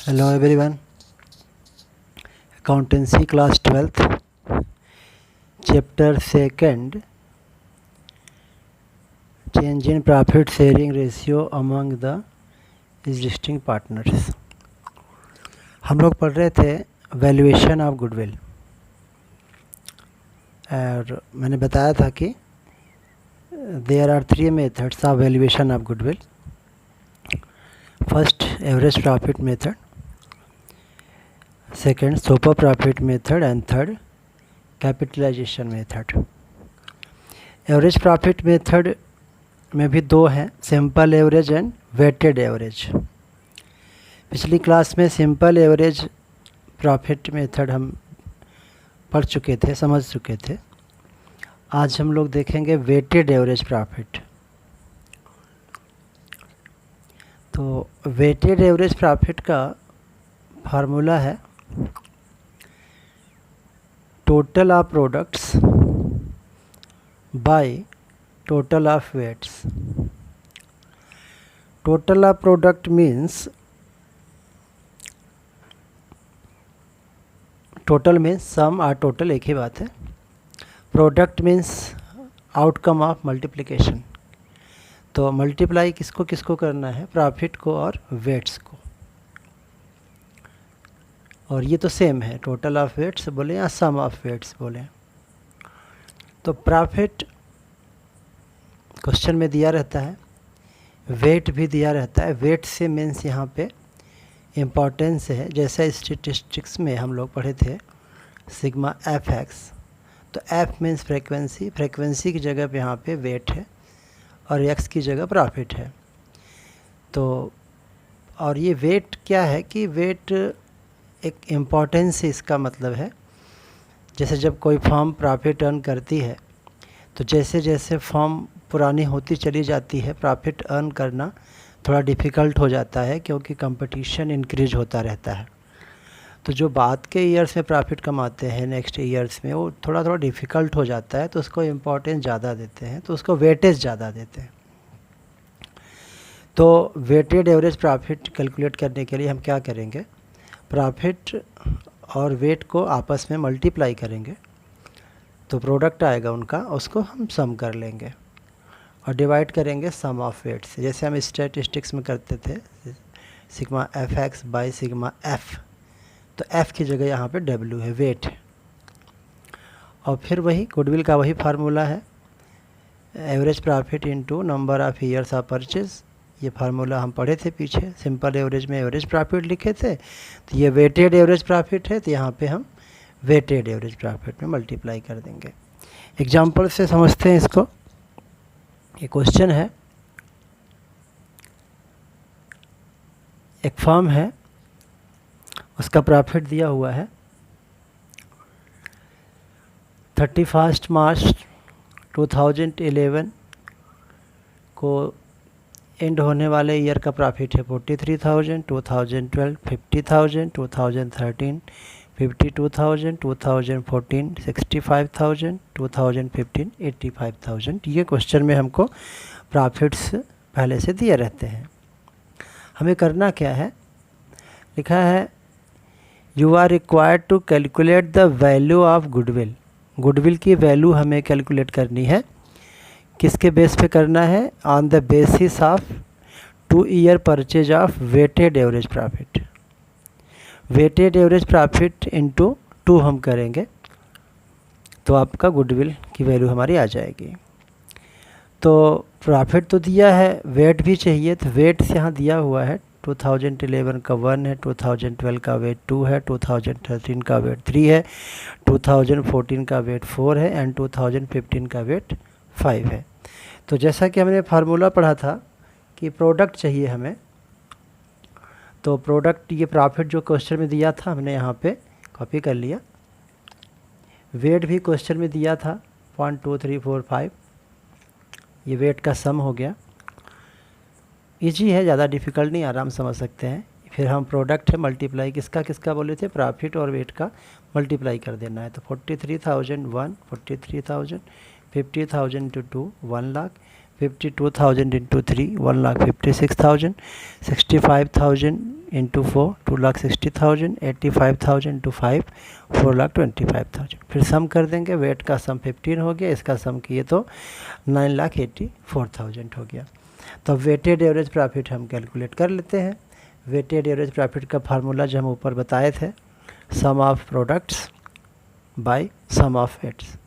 Hello everyone. Accountancy class 12th, chapter 2nd, change in profit sharing ratio among the existing partners. हम लोग पढ़ रहे थे valuation of goodwill, और मैंने बताया था कि there are 3 methods of valuation of goodwill. First, average profit method, second super profit method, and third capitalisation method. Average profit method में भी 2 हैं, simple average and weighted average. पिछली क्लास में सिंपल एवरेज प्रॉफिट मेथड हम पढ़ चुके थे, समझ चुके थे. आज हम लोग देखेंगे वेटेड एवरेज प्रॉफिट. तो वेटेड एवरेज प्रॉफिट का फार्मूला है total of products by total of weights. Total of product means, total means sum और टोटल एक ही बात है. Product means outcome of multiplication. तो मल्टीप्लाई किसको किसको करना है, प्रॉफिट को और वेट्स को. और ये तो सेम है, टोटल ऑफ वेट्स बोले या सम ऑफ वेट्स बोले. तो प्रॉफिट क्वेश्चन में दिया रहता है, वेट भी दिया रहता है. वेट से मीन्स यहाँ पे इम्पॉर्टेंस है. जैसे स्टैटिस्टिक्स में हम लोग पढ़े थे सिग्मा एफ एक्स. तो एफ मीन्स फ्रीक्वेंसी, फ्रीक्वेंसी की जगह पे यहाँ पे वेट है और एक्स की जगह प्रॉफिट है. तो और ये वेट क्या है कि वेट एक इम्पॉर्टेंस इसका मतलब है. जैसे जब कोई फर्म प्रॉफिट अर्न करती है तो जैसे जैसे फर्म पुरानी होती चली जाती है, प्रॉफिट अर्न करना थोड़ा डिफ़िकल्ट हो जाता है, क्योंकि कंपटीशन इंक्रीज होता रहता है. तो जो बाद के ईयर्स में प्रॉफिट कमाते हैं नेक्स्ट ईयर्स में, वो थोड़ा थोड़ा डिफ़िकल्ट हो जाता है, तो उसको इम्पोर्टेंस ज़्यादा देते हैं, तो उसको वेटेज ज़्यादा देते हैं. तो वेटेड एवरेज प्रॉफिट कैलकुलेट करने के लिए हम क्या करेंगे, प्रॉफिट और वेट को आपस में मल्टीप्लाई करेंगे, तो प्रोडक्ट आएगा उनका, उसको हम सम कर लेंगे और डिवाइड करेंगे सम ऑफ वेट से. जैसे हम स्टैटिस्टिक्स में करते थे sigma F x by sigma F. तो एफ की जगह यहाँ पे डब्ल्यू है, वेट है. और फिर वही गुडविल का वही फार्मूला है, average profit into number of years of purchase. ये फार्मूला हम पढ़े थे पीछे, सिंपल एवरेज में एवरेज प्रॉफिट लिखे थे. तो ये वेटेड एवरेज प्रॉफिट है, तो यहाँ पे हम वेटेड एवरेज प्रॉफिट में मल्टीप्लाई कर देंगे. एग्जांपल से समझते हैं इसको. ये क्वेश्चन है, एक फर्म है, उसका प्रॉफिट दिया हुआ है 31 मार्च 2011 को एंड होने वाले ईयर का प्रॉफिट है 43,000, 2012 50,000, 2013 52,000, 2014 65,000, 2015 85,000. ये क्वेश्चन में हमको प्रॉफिट्स पहले से दिए रहते हैं. हमें करना क्या है, लिखा है you are required to calculate the value of goodwill. Goodwill की वैल्यू हमें कैलकुलेट करनी है. किसके बेस पे करना है, on the basis of 2 year purchase of weighted average profit. Weighted average profit into 2 हम करेंगे, तो आपका गुडविल की वैल्यू हमारी आ जाएगी. तो प्रॉफिट तो दिया है, वेट भी चाहिए, तो वेट यहाँ दिया हुआ है 2011 का 1 है, 2012 का वेट 2 है, 2013 का वेट 3 है, 2014 का वेट 4 है, एंड 2015 का वेट 5 है. तो जैसा कि हमने फार्मूला पढ़ा था कि प्रोडक्ट चाहिए हमें, तो प्रोडक्ट, ये प्रॉफिट जो क्वेश्चन में दिया था हमने यहाँ पे कॉपी कर लिया. वेट भी क्वेश्चन में दिया था 1 2 3 4 5. ये वेट का सम हो गया. इजी है, ज़्यादा डिफ़िकल्ट नहीं, आराम समझ सकते हैं. फिर हम प्रोडक्ट है मल्टीप्लाई किसका किसका बोले थे, प्रॉफिट और वेट का मल्टीप्लाई कर देना है. तो 43,001 43,000, 50,000 into 2 1 lakh, 52,000 into 3 1,56,000, 65,000 into 4 2,60,000, 85,000 into 5 4,25,000। फिर सम कर देंगे, वेट का सम 15 हो गया, इसका सम किए तो 9,84,000 हो गया। तो वेटेड एवरेज प्रॉफिट हम कैलकुलेट कर लेते हैं। वेटेड एवरेज प्रॉफिट का फार्मूला जो हम ऊपर बताए थे, sum of products by sum of weights.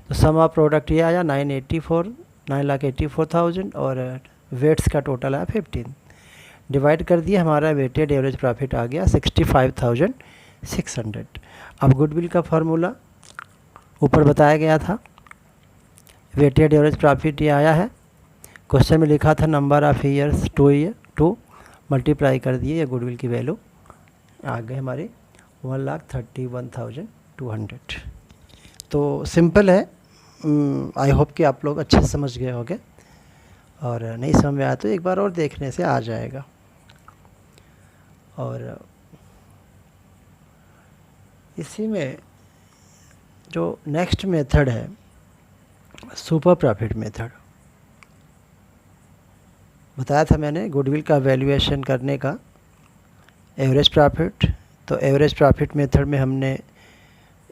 तो सम ऑफ प्रोडक्ट ये आया 9,84,000 और वेट्स का टोटल आया 15, डिवाइड कर दिया, हमारा वेटेड एवरेज प्रॉफिट आ गया 65,600। अब गुडविल का फार्मूला ऊपर बताया गया था, वेटेड एवरेज प्रॉफिट ये आया है, क्वेश्चन में लिखा था नंबर ऑफ ईयर्स 2 मल्टीप्लाई कर दिए, ये गुडविल की वैल्यू आ गई हमारी 1,31,200। तो सिंपल है, आई होप कि आप लोग अच्छे से समझ गए होंगे, और नहीं समझ में आया तो एक बार और देखने से आ जाएगा। और इसी में जो नेक्स्ट मेथड है सुपर प्रॉफिट मेथड, बताया था मैंने गुडविल का वैल्यूएशन करने का एवरेज प्रॉफिट। तो एवरेज प्रॉफिट मेथड में हमने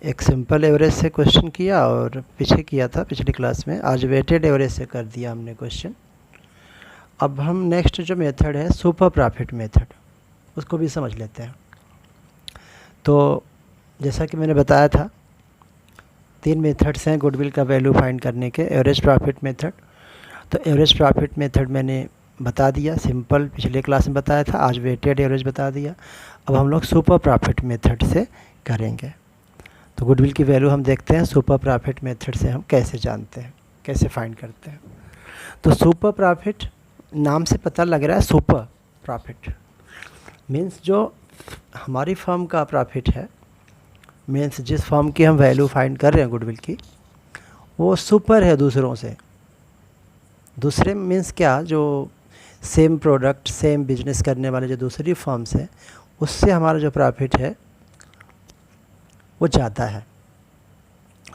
एक सिंपल एवरेज से क्वेश्चन किया और पीछे किया था पिछली क्लास में, आज वेटेड एवरेज से कर दिया हमने क्वेश्चन। अब हम नेक्स्ट जो मेथड है सुपर प्रॉफिट मेथड, उसको भी समझ लेते हैं। तो जैसा कि मैंने बताया था 3 मेथड्स हैं गुडविल का वैल्यू फाइंड करने के। एवरेज प्रॉफिट मेथड, तो एवरेज प्रॉफिट मेथड मैंने बता दिया, सिंपल पिछले क्लास में बताया था, आज वेटेड एवरेज बता दिया। अब हम लोग सुपर प्रॉफिट मेथड से करेंगे। तो गुडविल की वैल्यू हम देखते हैं सुपर प्रॉफिट मेथड से हम कैसे जानते हैं, कैसे फाइंड करते हैं। तो सुपर प्रॉफिट नाम से पता लग रहा है, सुपर प्रॉफिट मीन्स जो हमारी फर्म का प्रॉफिट है, मीन्स जिस फर्म की हम वैल्यू फाइंड कर रहे हैं गुडविल की, वो सुपर है दूसरों से। दूसरे मीन्स क्या, जो सेम प्रोडक्ट सेम बिजनेस करने वाले जो दूसरी फर्म्स हैं, उससे हमारा जो प्रॉफिट है वो ज़्यादा है,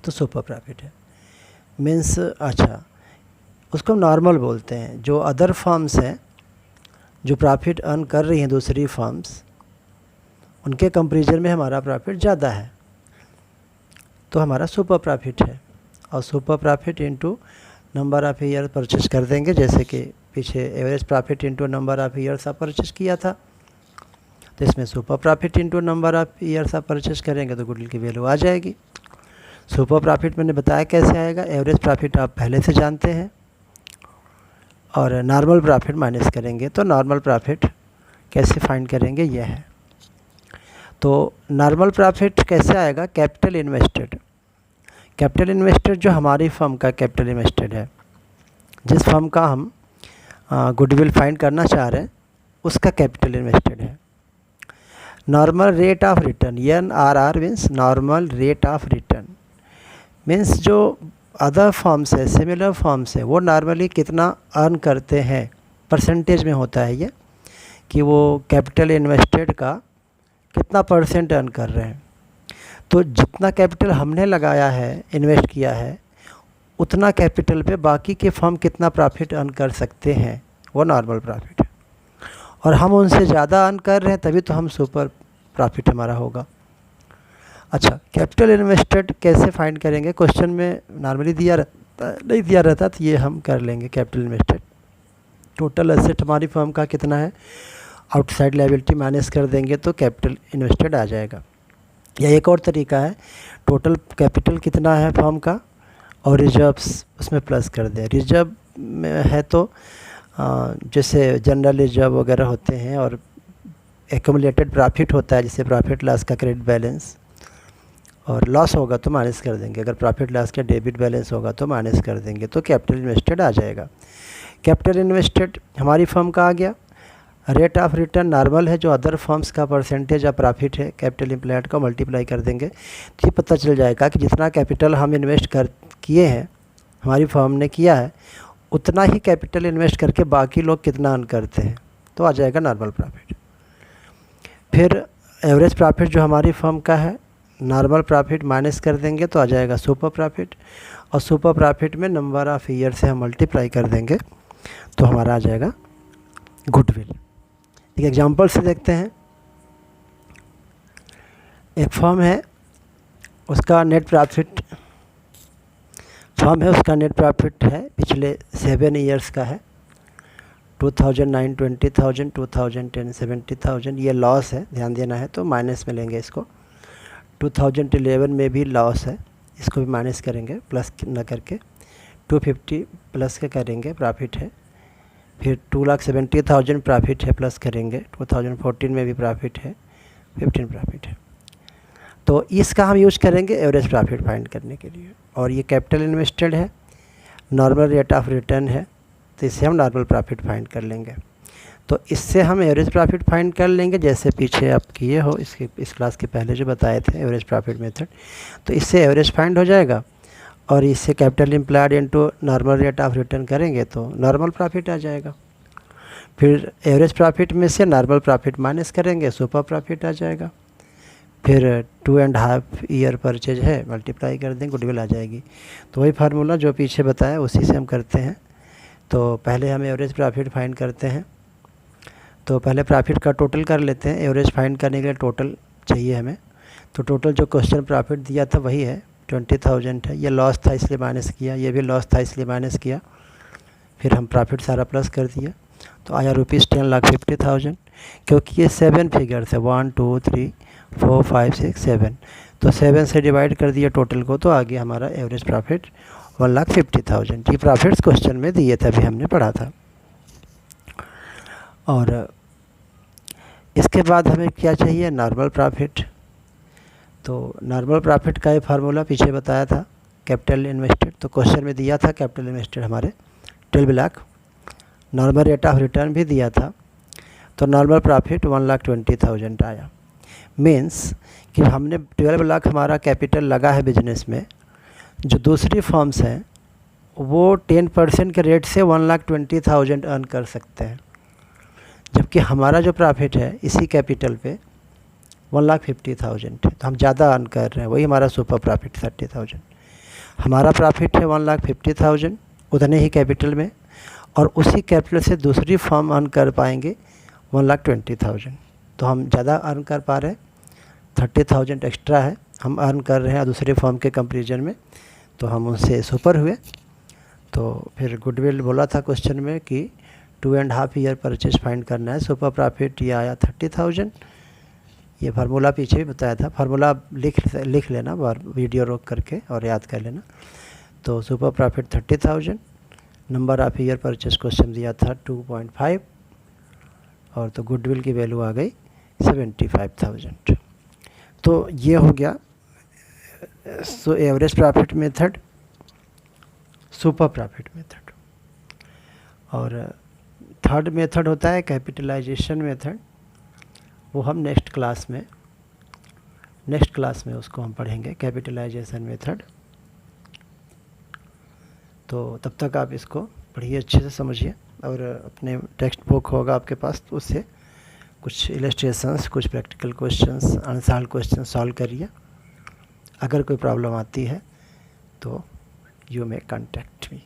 तो सुपर प्रॉफिट है। मीन्स अच्छा, उसको नॉर्मल बोलते हैं। जो अदर फर्म्स हैं जो प्रॉफिट अर्न कर रही हैं दूसरी फर्म्स, उनके कंपैरिजन में हमारा प्रॉफिट ज़्यादा है, तो हमारा सुपर प्रॉफिट है। और super profit into number of year purchase कर देंगे, जैसे कि पीछे average profit into number of years आप परचेज किया था, तो इसमें super profit into number of years आप परचेज करेंगे तो गुडविल की वैल्यू आ जाएगी। सुपर प्रॉफिट मैंने बताया कैसे आएगा, एवरेज प्रॉफिट आप पहले से जानते हैं, और नॉर्मल प्रॉफिट माइनस करेंगे तो नॉर्मल प्रॉफिट कैसे फाइंड करेंगे, यह है। तो नॉर्मल प्रॉफिट कैसे आएगा, कैपिटल इन्वेस्टेड। कैपिटल इन्वेस्टेड जो हमारी फर्म का कैपिटल इन्वेस्टेड है, जिस फर्म का हम गुडविल फाइंड करना चाह रहे हैं, उसका कैपिटल इन्वेस्टेड है। Normal rate of return, NRR means normal rate of return, means जो अदर फर्म्स है, सिमिलर फर्म्स है, वो नॉर्मली कितना अर्न करते हैं, परसेंटेज में होता है ये, कि वो कैपिटल इन्वेस्टेड का कितना परसेंट अर्न कर रहे हैं। तो जितना कैपिटल हमने लगाया है, इन्वेस्ट किया है, उतना कैपिटल पे बाकी के फर्म कितना प्रॉफिट अर्न कर सकते हैं, वो नॉर्मल प्रॉफिट है। और हम उनसे ज़्यादा अर्न कर रहे हैं, तभी तो हम सुपर प्रॉफिट हमारा होगा। अच्छा, कैपिटल इन्वेस्टेड कैसे फाइंड करेंगे, क्वेश्चन में नॉर्मली दिया रहता, नहीं दिया रहता, तो ये हम कर लेंगे। कैपिटल इन्वेस्टेड, टोटल एसेट हमारी फर्म का कितना है, आउटसाइड लायबिलिटी माइनस कर देंगे तो कैपिटल इन्वेस्टेड आ जाएगा। या एक और तरीका है, टोटल कैपिटल कितना है फर्म का और रिजर्व्स उसमें प्लस कर दें। रिजर्व में है तो जैसे जनरल रिजर्व वगैरह होते हैं, और एक्यूमुलेटेड प्रॉफिट होता है, जैसे प्रॉफिट लॉस का क्रेडिट बैलेंस, और लॉस होगा तो माइनस कर देंगे। अगर प्रॉफिट लॉस का डेबिट बैलेंस होगा तो माइनस कर देंगे, तो कैपिटल इन्वेस्टेड आ जाएगा। कैपिटल इन्वेस्टेड हमारी फर्म का आ गया। रेट ऑफ रिटर्न नॉर्मल है, जो अदर फर्म्स का परसेंटेज ऑफ प्रॉफिट है, कैपिटल एम्प्लॉयड का मल्टीप्लाई कर देंगे, तो ये पता चल जाएगा कि जितना कैपिटल हम इन्वेस्ट किए हैं, हमारी फर्म ने किया है, उतना ही कैपिटल इन्वेस्ट करके बाकी लोग कितना अर्न करते हैं, तो आ जाएगा नॉर्मल प्रॉफिट। फिर एवरेज प्रॉफिट जो हमारी फर्म का है, नॉर्मल प्रॉफिट माइनस कर देंगे तो आ जाएगा सुपर प्रॉफिट, और सुपर प्रॉफिट में नंबर ऑफ़ ईयर से हम मल्टीप्लाई कर देंगे तो हमारा आ जाएगा गुडविल। एक एग्जांपल से देखते हैं। एक फर्म है, उसका नेट प्रॉफिट है पिछले 7 ईयर्स का है। 2009 20,000, 2010 70,000, ये लॉस है, ध्यान देना है, तो माइनस में लेंगे इसको। 2011 में भी लॉस है, इसको भी माइनस करेंगे, प्लस न करके 250 प्लस का करेंगे, प्रॉफिट है। फिर 2,70,000 प्रॉफिट है, प्लस करेंगे। 2014 में भी प्रॉफिट है, 15 प्रॉफिट है। तो इसका हम यूज़ करेंगे एवरेज प्रॉफिट फाइंड करने के लिए। और ये कैपिटल इन्वेस्टेड है, नॉर्मल रेट ऑफ रिटर्न है, तो इससे हम नॉर्मल प्रॉफिट फाइंड कर लेंगे। तो इससे हम एवरेज प्रॉफिट फाइंड कर लेंगे, जैसे पीछे आप किए हो इस क्लास के पहले जो बताए थे एवरेज प्रॉफिट मेथड। तो इससे एवरेज फाइंड हो जाएगा, और इससे capital employed into normal rate of return करेंगे तो नॉर्मल प्रॉफिट आ जाएगा। फिर एवरेज प्रॉफिट में से नॉर्मल प्रॉफिट माइनस करेंगे, सुपर प्रॉफिट आ जाएगा। फिर 2.5 ईयर परचेज है, मल्टीप्लाई कर देंगे, गुडविल आ जाएगी। तो वही फार्मूला जो पीछे बताया उसी से हम करते हैं। तो पहले हम एवरेज प्रॉफिट फाइंड करते हैं। तो पहले प्रॉफिट का टोटल कर लेते हैं। एवरेज फाइंड करने के लिए टोटल चाहिए हमें। तो टोटल जो क्वेश्चन प्रॉफिट दिया था वही है, 20,000 है। ये लॉस था इसलिए माइनस किया, ये भी लॉस था इसलिए माइनस किया। फिर हम प्रॉफिट सारा प्लस कर दिया, तो आया ₹10,50,000। क्योंकि ये 7 फिगर्स है, 1 2 3 4 5 6 7, तो 7 से डिवाइड कर दिया टोटल को, तो आगे हमारा एवरेज प्रॉफिट 1,50,000। ये प्रॉफिट्स क्वेश्चन में दिए थे, अभी हमने पढ़ा था। और इसके बाद हमें क्या चाहिए, नॉर्मल प्रॉफिट। तो नॉर्मल प्रॉफिट का ये फार्मूला पीछे बताया था, कैपिटल इन्वेस्टेड। तो क्वेश्चन में दिया था कैपिटल इन्वेस्टेड हमारे 12 lakh, normal rate of return भी दिया था। तो नॉर्मल प्रॉफिट 1,20,000 आया। मीन्स कि हमने 12 लाख हमारा कैपिटल लगा है बिजनेस में। जो दूसरी फर्म्स हैं वो 10% के रेट से 1,20,000 अर्न कर सकते हैं, जबकि हमारा जो प्रॉफिट है इसी कैपिटल पे 1,50,000 है। तो हम ज़्यादा अर्न कर रहे हैं, वही हमारा सुपर प्रॉफिट 30,000। हमारा प्रॉफिट है 1,50,000 उतने ही कैपिटल में, और उसी कैपिटल से दूसरी फर्म अर्न कर पाएंगे 1,20,000। तो हम ज़्यादा अर्न कर पा रहे हैं, 30,000 एक्स्ट्रा है हम अर्न कर रहे हैं दूसरे फर्म के कंपेरिजन में, तो हम उनसे सुपर हुए। तो फिर गुडविल बोला था क्वेश्चन में कि 2.5 ईयर परचेज फाइंड करना है, सुपर प्रॉफिट ये आया 30,000। ये फार्मूला पीछे भी बताया था, फार्मूला लिख लेना वीडियो रोक करके और याद कर लेना। तो super profit 30,000, number of year purchase question दिया था 2.5, और तो गुडविल की वैल्यू आ गई 75,000। तो ये हो गया so average profit method, super profit method. और थर्ड मेथड होता है कैपिटलाइजेशन मेथड, वो हम नेक्स्ट क्लास में उसको हम पढ़ेंगे, कैपिटलाइजेशन मेथड। तो तब तक आप इसको पढ़िए, अच्छे से समझिए, और अपने टेक्स्ट बुक होगा आपके पास, तो उससे कुछ इलस्ट्रेशंस, कुछ practical questions, unsolved question solve करिए। अगर कोई प्रॉब्लम आती है तो यू मे कॉन्टैक्ट मी।